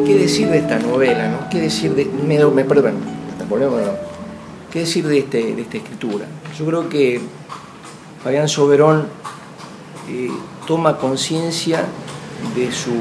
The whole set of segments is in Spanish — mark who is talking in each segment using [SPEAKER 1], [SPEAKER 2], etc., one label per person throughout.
[SPEAKER 1] ¿Qué decir de esta novela, no? ¿Qué decir de... Perdón, volvemos, no. ¿Qué decir de esta escritura? Yo creo que Fabián Soberón toma conciencia de su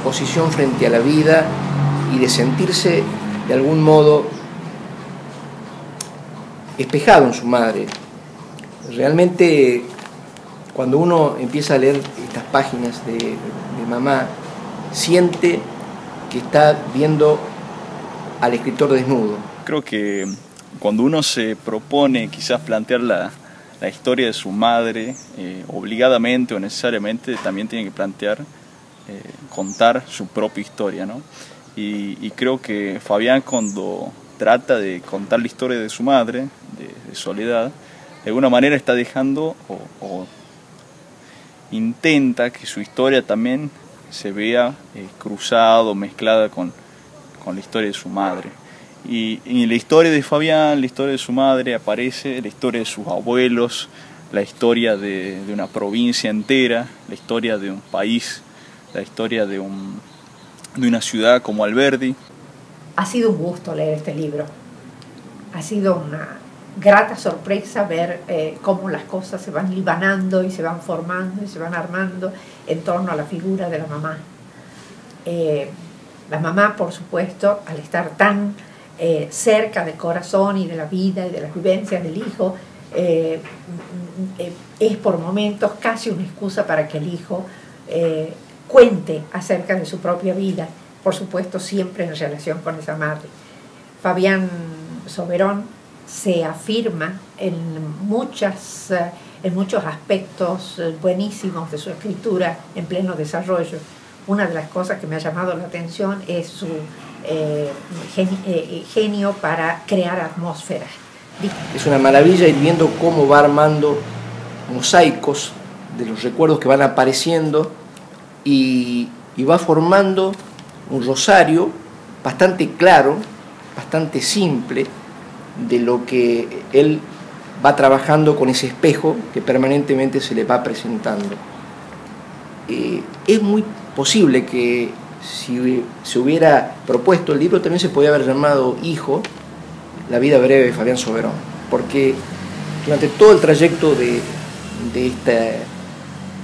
[SPEAKER 1] posición frente a la vida y de sentirse de algún modo espejado en su madre. Realmente, cuando uno empieza a leer estas páginas de mamá, siente que está viendo al escritor desnudo.
[SPEAKER 2] Creo que cuando uno se propone quizás plantear la historia de su madre, obligadamente o necesariamente también tiene que plantear, contar su propia historia, ¿no? Y creo que Fabián, cuando trata de contar la historia de su madre, de Soledad, de alguna manera está dejando o intenta que su historia también se vea cruzada o mezclada con la historia de su madre. Y en la historia de Fabián, la historia de su madre, aparece la historia de sus abuelos, la historia de una provincia entera, la historia de un país, la historia de una ciudad como Alberdi.
[SPEAKER 3] Ha sido un gusto leer este libro. Ha sido una grata sorpresa ver cómo las cosas se van libanando y se van formando y se van armando en torno a la figura de la mamá. La mamá, por supuesto, al estar tan cerca del corazón y de la vida y de las vivencias del hijo, es por momentos casi una excusa para que el hijo cuente acerca de su propia vida, por supuesto siempre en relación con esa madre. Fabián Soberón se afirma en muchos aspectos buenísimos de su escritura en pleno desarrollo. Una de las cosas que me ha llamado la atención es su genio para crear atmósferas.
[SPEAKER 1] Es una maravilla ir viendo cómo va armando mosaicos de los recuerdos que van apareciendo y va formando un rosario bastante claro, bastante simple, de lo que él va trabajando con ese espejo que permanentemente se le va presentando. Es muy posible que si se hubiera propuesto el libro también se podía haber llamado Hijo, la vida breve de Fabián Soberón, porque durante todo el trayecto de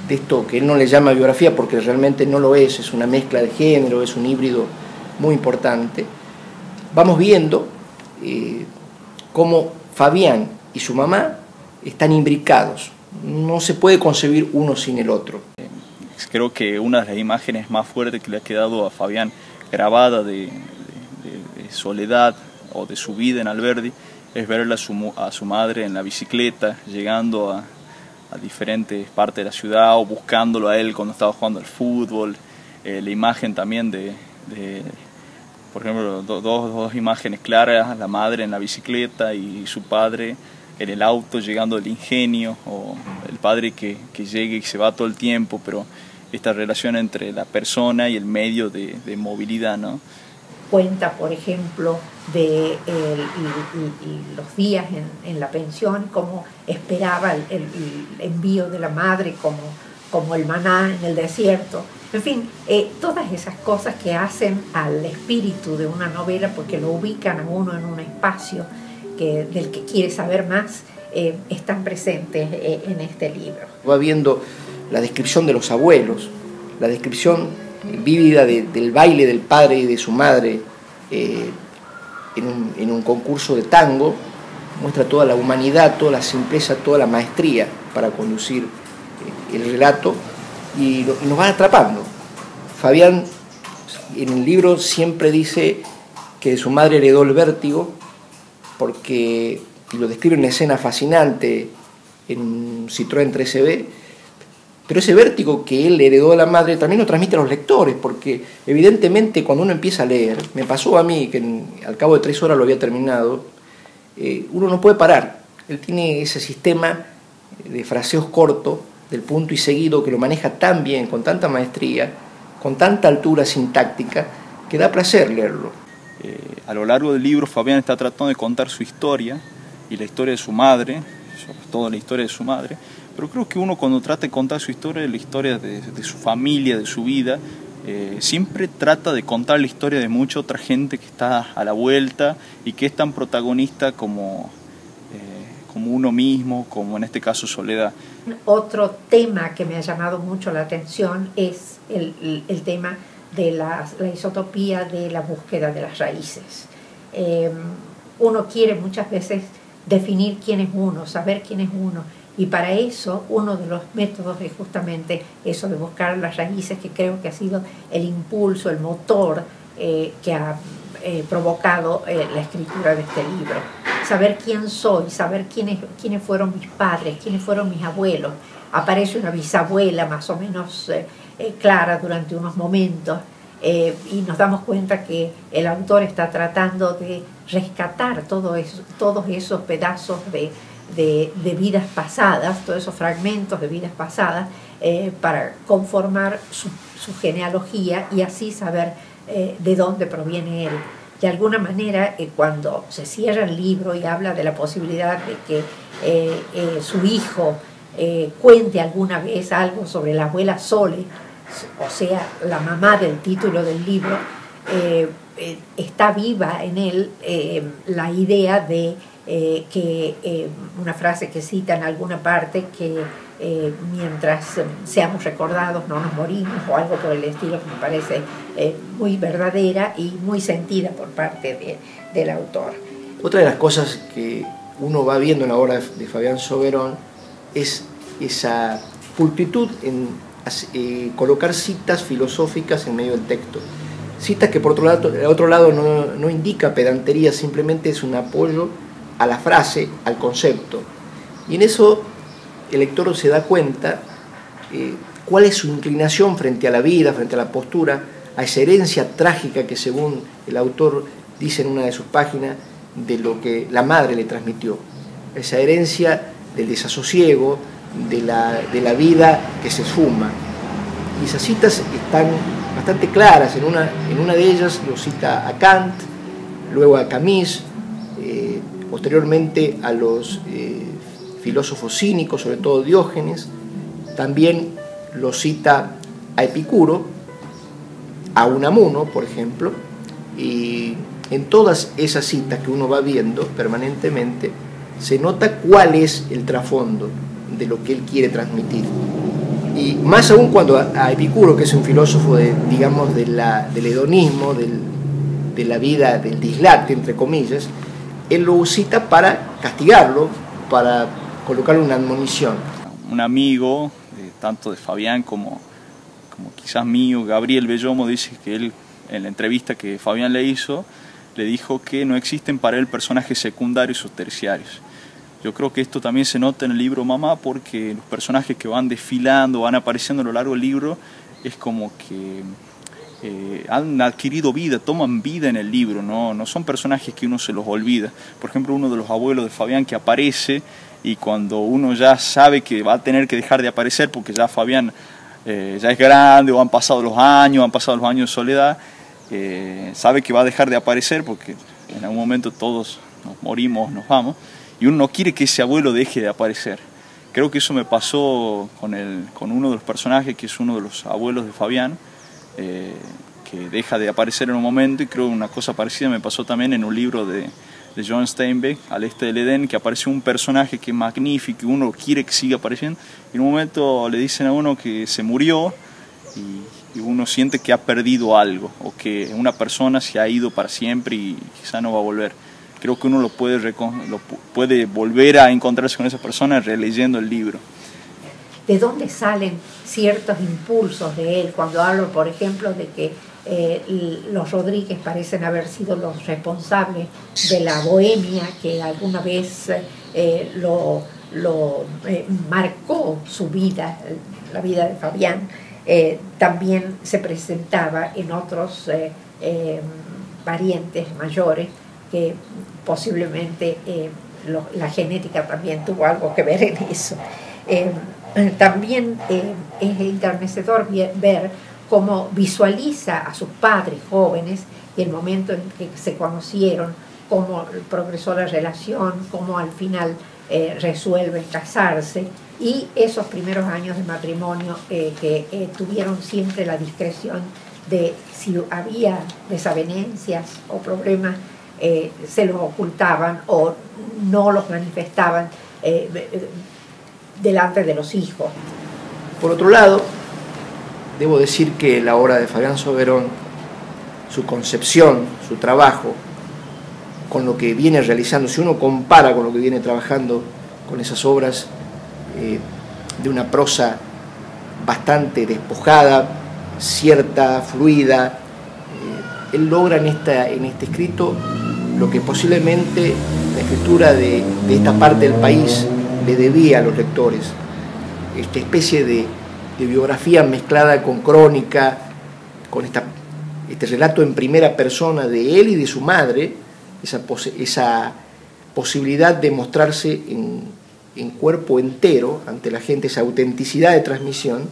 [SPEAKER 1] esto que él no le llama biografía porque realmente no lo es una mezcla de género, es un híbrido muy importante, vamos viendo cómo Fabián y su mamá están imbricados, no se puede concebir uno sin el otro.
[SPEAKER 2] Creo que una de las imágenes más fuertes que le ha quedado a Fabián grabada de Soledad o de su vida en Alberdi es verla a su madre en la bicicleta, llegando a diferentes partes de la ciudad o buscándolo a él cuando estaba jugando al fútbol. La imagen también por ejemplo, dos imágenes claras, la madre en la bicicleta y su padre en el auto llegando del ingenio, o el padre que llega y se va todo el tiempo, pero esta relación entre la persona y el medio de movilidad, ¿no?
[SPEAKER 3] Cuenta, por ejemplo, de los días en la pensión, cómo esperaba el envío de la madre como el maná en el desierto. En fin, todas esas cosas que hacen al espíritu de una novela porque lo ubican a uno en un espacio del que quiere saber más, están presentes en este libro.
[SPEAKER 1] Va viendo la descripción de los abuelos, la descripción vívida del baile del padre y de su madre en un concurso de tango, muestra toda la humanidad, toda la simpleza, toda la maestría para conducir el relato y nos va atrapando. Fabián en el libro siempre dice que de su madre heredó el vértigo porque, y lo describe en una escena fascinante en un Citroën 13B, pero ese vértigo que él heredó de la madre también lo transmite a los lectores, porque evidentemente cuando uno empieza a leer, me pasó a mí que al cabo de 3 horas lo había terminado, uno no puede parar. Él tiene ese sistema de fraseos cortos, del punto y seguido, que lo maneja tan bien, con tanta maestría, con tanta altura sintáctica, que da placer leerlo.
[SPEAKER 2] A lo largo del libro Fabián está tratando de contar su historia y la historia de su madre, sobre todo la historia de su madre, pero creo que uno cuando trata de contar su historia, la historia de su familia, de su vida, siempre trata de contar la historia de mucha otra gente que está a la vuelta y que es tan protagonista como uno mismo, como en este caso Soledad.
[SPEAKER 3] Otro tema que me ha llamado mucho la atención es el tema de la isotopía de la búsqueda de las raíces. Uno quiere muchas veces definir quién es uno, saber quién es uno, y para eso uno de los métodos es justamente eso de buscar las raíces, que creo que ha sido el impulso, el motor que ha provocado la escritura de este libro. Saber quién soy, saber quiénes fueron mis padres, quiénes fueron mis abuelos. Aparece una bisabuela más o menos clara durante unos momentos, y nos damos cuenta que el autor está tratando de rescatar todos esos pedazos de vidas pasadas, todos esos fragmentos de vidas pasadas, para conformar su genealogía y así saber de dónde proviene él. De alguna manera, cuando se cierra el libro y habla de la posibilidad de que su hijo cuente alguna vez algo sobre la abuela Sole, o sea, la mamá del título del libro, está viva en él la idea de que una frase que cita en alguna parte, que mientras seamos recordados no nos morimos, o algo por el estilo, que me parece muy verdadera y muy sentida por parte del autor.
[SPEAKER 1] Otra de las cosas que uno va viendo en la obra de Fabián Soberón es esa pulcritud en colocar citas filosóficas en medio del texto. Citas que por otro lado no indica pedantería, simplemente es un apoyo a la frase, al concepto. Y en eso el lector se da cuenta cuál es su inclinación frente a la vida, frente a la postura, a esa herencia trágica que, según el autor dice en una de sus páginas, de lo que la madre le transmitió. Esa herencia del desasosiego, de la vida que se esfuma. Y esas citas están bastante claras. En una de ellas lo cita a Kant, luego a Camus, posteriormente a los filósofos cínicos, sobre todo Diógenes. También lo cita a Epicuro, a Unamuno, por ejemplo, y en todas esas citas que uno va viendo permanentemente se nota cuál es el trasfondo de lo que él quiere transmitir. Y más aún cuando a Epicuro, que es un filósofo del hedonismo, de la vida, del dislate, entre comillas, él lo cita para castigarlo, para colocarle una admonición.
[SPEAKER 2] Un amigo, tanto de Fabián como quizás mío, Gabriel Bellomo, dice que él, en la entrevista que Fabián le hizo, le dijo que no existen para él personajes secundarios o terciarios. Yo creo que esto también se nota en el libro Mamá, porque los personajes que van desfilando, van apareciendo a lo largo del libro, es como que han adquirido vida, toman vida en el libro, no son personajes que uno se los olvida. Por ejemplo, uno de los abuelos de Fabián que aparece, y cuando uno ya sabe que va a tener que dejar de aparecer porque ya Fabián ya es grande, o han pasado los años de soledad, sabe que va a dejar de aparecer porque en algún momento todos nos morimos, nos vamos, y uno no quiere que ese abuelo deje de aparecer. Creo que eso me pasó con uno de los personajes, que es uno de los abuelos de Fabián, que deja de aparecer en un momento, y creo que una cosa parecida me pasó también en un libro de John Steinbeck, Al Este del Edén, que aparece un personaje que es magnífico y uno quiere que siga apareciendo, y en un momento le dicen a uno que se murió, y uno siente que ha perdido algo, o que una persona se ha ido para siempre y quizá no va a volver. Creo que uno lo puede volver a encontrarse con esa persona releyendo el libro.
[SPEAKER 3] ¿De dónde salen ciertos impulsos de él? Cuando hablo, por ejemplo, de que los Rodríguez parecen haber sido los responsables de la bohemia que alguna vez marcó su vida, la vida de Fabián, también se presentaba en otros parientes mayores, que posiblemente la genética también tuvo algo que ver en eso. También es enternecedor ver cómo visualiza a sus padres jóvenes y el momento en que se conocieron, cómo progresó la relación, cómo al final resuelven casarse, y esos primeros años de matrimonio que tuvieron siempre la discreción de si había desavenencias o problemas, se los ocultaban o no los manifestaban delante de los hijos.
[SPEAKER 1] Por otro lado, debo decir que la obra de Fabián Soberón, su concepción, su trabajo, con lo que viene realizando, si uno compara con lo que viene trabajando con esas obras de una prosa bastante despojada, cierta, fluida, él logra en este escrito lo que posiblemente la escritura de esta parte del país le debía a los lectores, esta especie de biografía mezclada con crónica, con este relato en primera persona de él y de su madre, esa posibilidad de mostrarse en cuerpo entero ante la gente, esa autenticidad de transmisión.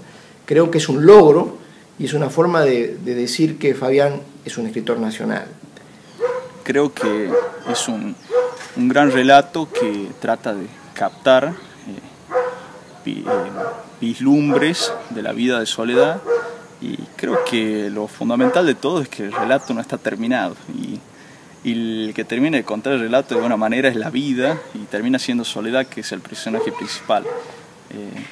[SPEAKER 1] Creo que es un logro y es una forma de decir que Fabián es un escritor nacional.
[SPEAKER 2] Creo que es un gran relato que trata de captar vislumbres de la vida de Soledad, y creo que lo fundamental de todo es que el relato no está terminado, y el que termina de contar el relato de buena manera es la vida, y termina siendo Soledad, que es el personaje principal.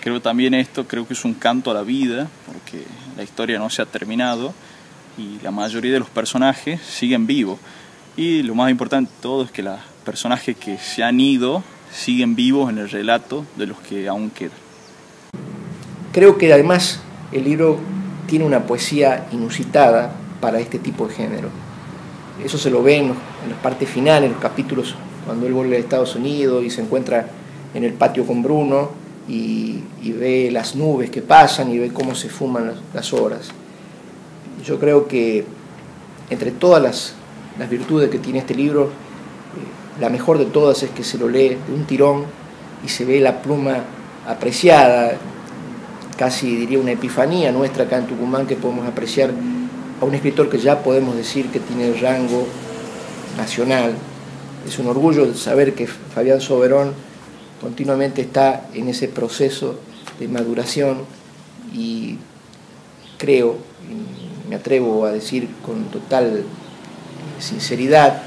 [SPEAKER 2] Creo también creo que es un canto a la vida, porque la historia no se ha terminado y la mayoría de los personajes siguen vivos, y lo más importante de todo es que los personajes que se han ido siguen vivos en el relato de los que aún quedan.
[SPEAKER 1] Creo que además el libro tiene una poesía inusitada para este tipo de género. Eso se lo ve en las partes finales, en los capítulos, cuando él vuelve a Estados Unidos y se encuentra en el patio con Bruno y ve las nubes que pasan y ve cómo se fuman las horas. Yo creo que entre todas las virtudes que tiene este libro, la mejor de todas es que se lo lee de un tirón y se ve la pluma apreciada, casi diría una epifanía nuestra acá en Tucumán, que podemos apreciar a un escritor que ya podemos decir que tiene rango nacional. Es un orgullo saber que Fabián Soberón continuamente está en ese proceso de maduración, y creo, me atrevo a decir con total sinceridad,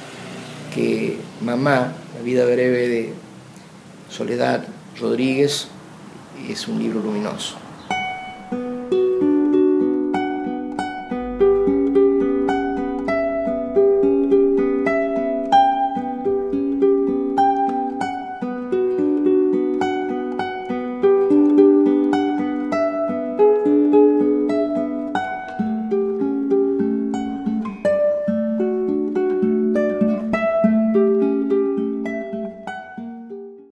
[SPEAKER 1] que Mamá, la vida breve de Soledad Rodríguez, es un libro luminoso.